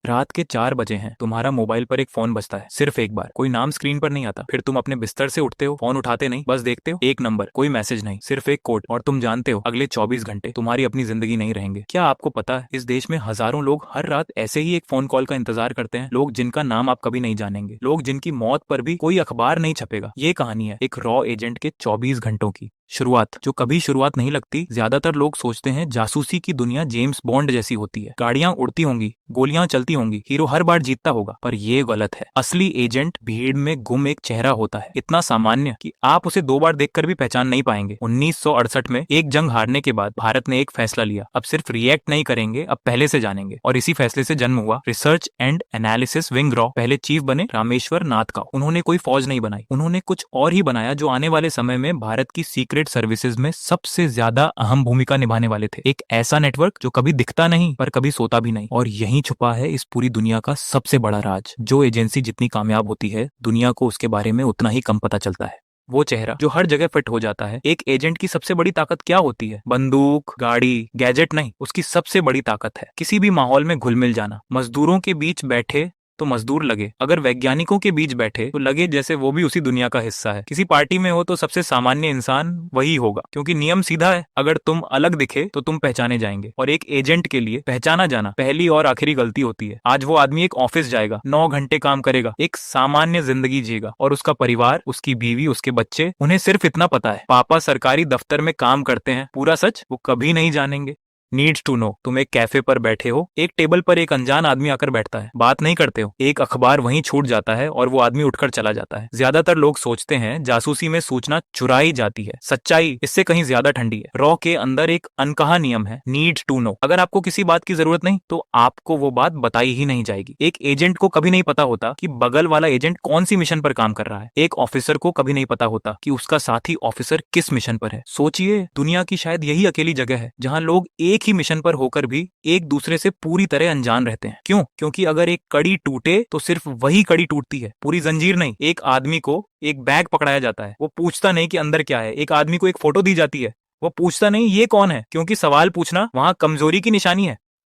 रात के 4 बजे हैं, तुम्हारा मोबाइल पर एक फोन बजता है, सिर्फ एक बार। कोई नाम स्क्रीन पर नहीं आता। फिर तुम अपने बिस्तर से उठते हो, फोन उठाते नहीं, बस देखते हो एक नंबर, कोई मैसेज नहीं, सिर्फ एक कोड, और तुम जानते हो अगले 24 घंटे तुम्हारी अपनी जिंदगी नहीं रहेंगे। क्या आपको पता है इस देश में हजारों लोग हर रात ऐसे ही एक फोन कॉल का इंतजार करते हैं? लोग जिनका नाम आप कभी नहीं जानेंगे, लोग जिनकी मौत पर भी कोई अखबार नहीं छपेगा। ये कहानी है एक रॉ एजेंट के 24 घंटों की शुरुआत, जो कभी शुरुआत नहीं लगती। ज्यादातर लोग सोचते हैं जासूसी की दुनिया जेम्स बॉन्ड जैसी होती है, गाड़ियां उड़ती होंगी, गोलियां चलती होंगी, हीरो हर बार जीतता होगा। पर ये गलत है। असली एजेंट भीड़ में गुम एक चेहरा होता है, इतना सामान्य कि आप उसे 2 बार देखकर भी पहचान नहीं पाएंगे। 1968 में एक जंग हारने के बाद भारत ने एक फैसला लिया, अब सिर्फ रिएक्ट नहीं करेंगे, अब पहले से जानेंगे। और इसी फैसले से जन्म हुआ research and analysis wing raw. पहले चीफ बने रामेश्वर नाथ का। उन्होंने कोई फौज नहीं बनाई, उन्होंने कुछ और ही बनाया जो आने वाले समय में भारत की सीक्रेट सर्विसेज में सबसे ज्यादा अहम भूमिका निभाने वाले थे। एक ऐसा नेटवर्क जो कभी दिखता नहीं पर कभी सोता भी नहीं। और यहीं छुपा है इस पूरी दुनिया का सबसे बड़ा राज। जो एजेंसी जितनी कामयाब होती है, दुनिया को उसके बारे में उतना ही कम पता चलता है। वो चेहरा जो हर जगह फिट हो जाता है। एक एजेंट की सबसे बड़ी ताकत क्या होती है? बंदूक, गाड़ी, गैजेट नहीं। उसकी सबसे बड़ी ताकत है किसी भी माहौल में घुल मिल जाना। मजदूरों के बीच बैठे तो मजदूर लगे, अगर वैज्ञानिकों के बीच बैठे तो लगे जैसे वो भी उसी दुनिया का हिस्सा है। किसी पार्टी में हो तो सबसे सामान्य इंसान वही होगा, क्योंकि नियम सीधा है, अगर तुम अलग दिखे तो तुम पहचाने जाएंगे। और एक एजेंट के लिए पहचाना जाना पहली और आखिरी गलती होती है। आज वो आदमी एक ऑफिस जाएगा, 9 घंटे काम करेगा, एक सामान्य जिंदगी जिएगा, और उसका परिवार, उसकी बीवी, उसके बच्चे, उन्हें सिर्फ इतना पता है पापा सरकारी दफ्तर में काम करते हैं। पूरा सच वो कभी नहीं जानेंगे। Needs to know. तुम एक कैफे पर बैठे हो, एक टेबल पर एक अनजान आदमी आकर बैठता है, बात नहीं करते हो, एक अखबार वहीं छूट जाता है और वो आदमी उठकर चला जाता है। ज्यादातर लोग सोचते हैं जासूसी में सूचना चुराई जाती है, सच्चाई इससे कहीं ज्यादा ठंडी है। रॉ के अंदर एक अनकहा नियम है, नीड्स टू नो। अगर आपको किसी बात की जरूरत नहीं तो आपको वो बात बताई ही नहीं जाएगी। एक एजेंट को कभी नहीं पता होता कि बगल वाला एजेंट कौन सी मिशन पर काम कर रहा है। एक ऑफिसर को कभी नहीं पता होता कि उसका साथी ऑफिसर किस मिशन पर है। सोचिए, दुनिया की शायद यही अकेली जगह है जहां लोग एक ही मिशन पर होकर भी एक दूसरे से पूरी तरह अनजान रहते हैं। क्यों? क्योंकि अगर एक कड़ी टूटे तो सिर्फ वही कड़ी टूटती है, पूरी जंजीर नहीं। एक आदमी को एक बैग पकड़ाया जाता है, वो पूछता नहीं कि अंदर क्या है। एक आदमी को एक फोटो दी जाती है, वो पूछता नहीं ये कौन है, क्योंकि सवाल पूछना वहां कमजोरी की निशानी है।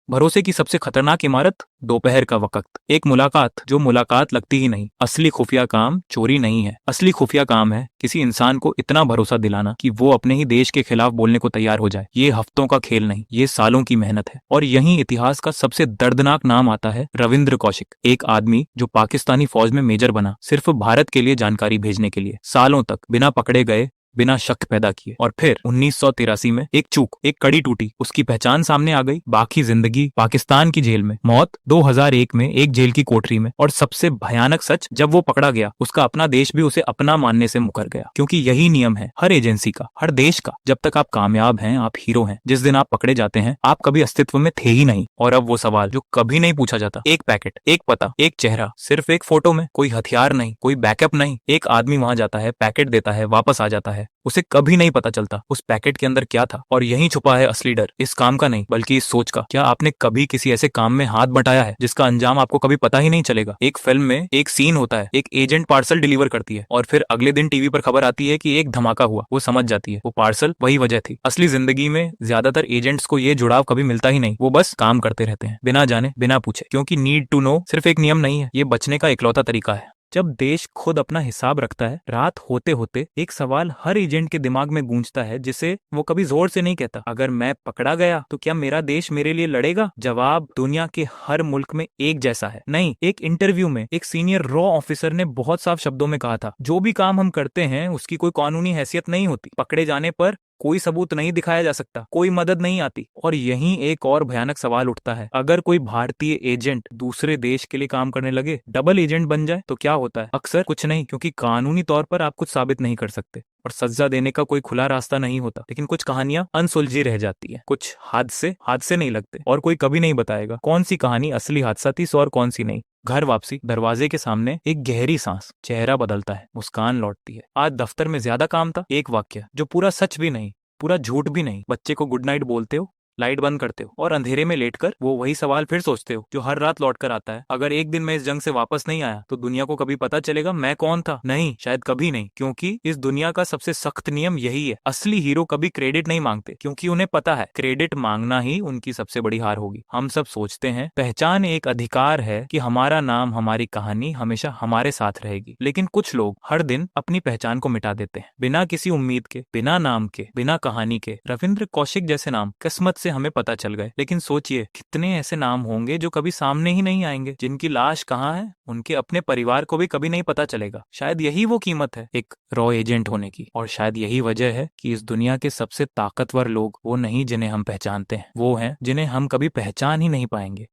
भरोसे की सबसे खतरनाक इमारत, दोपहर का वक्त, एक मुलाकात जो मुलाकात लगती ही नहीं। असली खुफिया काम चोरी नहीं है, असली खुफिया काम है किसी इंसान को इतना भरोसा दिलाना कि वो अपने ही देश के खिलाफ बोलने को तैयार हो जाए। ये हफ्तों का खेल नहीं, ये सालों की मेहनत है। और यही इतिहास का सबसे दर्दनाक नाम आता है, रविंद्र कौशिक। एक आदमी जो पाकिस्तानी फौज में मेजर बना, सिर्फ भारत के लिए जानकारी भेजने के लिए, सालों तक बिना पकड़े गए, बिना शक पैदा किए। और फिर 1983 में एक चूक, एक कड़ी टूटी, उसकी पहचान सामने आ गई। बाकी जिंदगी पाकिस्तान की जेल में, मौत 2001 में एक जेल की कोठरी में। और सबसे भयानक सच, जब वो पकड़ा गया, उसका अपना देश भी उसे अपना मानने से मुकर गया। क्योंकि यही नियम है हर एजेंसी का, हर देश का। जब तक आप कामयाब हैं, आप हीरो हैं। जिस दिन आप पकड़े जाते हैं, आप कभी अस्तित्व में थे ही नहीं। और अब वो सवाल जो कभी नहीं पूछा जाता, एक पैकेट, एक पता, एक चेहरा, सिर्फ एक फोटो में, कोई हथियार नहीं, कोई बैकअप नहीं। एक आदमी वहां जाता है, पैकेट देता है, वापस आ जाता है। उसे कभी नहीं पता चलता उस पैकेट के अंदर क्या था। और यहीं छुपा है असली डर, इस काम का नहीं बल्कि इस सोच का। क्या आपने कभी किसी ऐसे काम में हाथ बटाया है जिसका अंजाम आपको कभी पता ही नहीं चलेगा? एक फिल्म में एक सीन होता है, एक एजेंट पार्सल डिलीवर करती है, और फिर अगले दिन टीवी पर खबर आती है कि एक धमाका हुआ। वो समझ जाती है वो पार्सल वही वजह थी। असली जिंदगी में ज्यादातर एजेंट्स को ये जुड़ाव कभी मिलता ही नहीं। वो बस काम करते रहते हैं, बिना जाने बिना पूछे। क्योंकि नीड टू नो सिर्फ एक नियम नहीं है, ये बचने का इकलौता तरीका है। जब देश खुद अपना हिसाब रखता है, रात होते होते एक सवाल हर एजेंट के दिमाग में गूंजता है, जिसे वो कभी जोर से नहीं कहता। अगर मैं पकड़ा गया तो क्या मेरा देश मेरे लिए लड़ेगा? जवाब दुनिया के हर मुल्क में एक जैसा है। नहीं, एक इंटरव्यू में एक सीनियर रॉ ऑफिसर ने बहुत साफ शब्दों में कहा था, जो भी काम हम करते हैं उसकी कोई कानूनी हैसियत नहीं होती। पकड़े जाने पर कोई सबूत नहीं दिखाया जा सकता, कोई मदद नहीं आती। और यहीं एक और भयानक सवाल उठता है, अगर कोई भारतीय एजेंट दूसरे देश के लिए काम करने लगे, डबल एजेंट बन जाए, तो क्या होता है? अक्सर कुछ नहीं, क्योंकि कानूनी तौर पर आप कुछ साबित नहीं कर सकते और सजा देने का कोई खुला रास्ता नहीं होता। लेकिन कुछ कहानियां अनसुलझी रह जाती है, कुछ हादसे नहीं लगते, और कोई कभी नहीं बताएगा कौन सी कहानी असली हादसा थी और कौन सी नहीं। घर वापसी, दरवाजे के सामने एक गहरी सांस, चेहरा बदलता है, मुस्कान लौटती है। आज दफ्तर में ज्यादा काम था, एक वाक्य जो पूरा सच भी नहीं, पूरा झूठ भी नहीं। बच्चे को गुड नाइट बोलते हो, लाइट बंद करते हो और अंधेरे में लेटकर वो वही सवाल फिर सोचते हो जो हर रात लौट कर आता है, अगर एक दिन मैं इस जंग से वापस नहीं आया तो दुनिया को कभी पता चलेगा मैं कौन था? नहीं, शायद कभी नहीं, क्योंकि इस दुनिया का सबसे सख्त नियम यही है, असली हीरो कभी क्रेडिट नहीं मांगते, क्योंकि उन्हें पता है क्रेडिट मांगना ही उनकी सबसे बड़ी हार होगी। हम सब सोचते हैं पहचान एक अधिकार है कि हमारा नाम, हमारी कहानी हमेशा हमारे साथ रहेगी, लेकिन कुछ लोग हर दिन अपनी पहचान को मिटा देते हैं, बिना किसी उम्मीद के, बिना नाम के, बिना कहानी के। रविंद्र कौशिक जैसे नाम किस्मत से हमें पता चल गए, लेकिन सोचिए कितने ऐसे नाम होंगे जो कभी सामने ही नहीं आएंगे, जिनकी लाश कहाँ है उनके अपने परिवार को भी कभी नहीं पता चलेगा। शायद यही वो कीमत है एक रॉ एजेंट होने की, और शायद यही वजह है कि इस दुनिया के सबसे ताकतवर लोग वो नहीं जिन्हें हम पहचानते हैं, वो हैं जिन्हें हम कभी पहचान ही नहीं पाएंगे।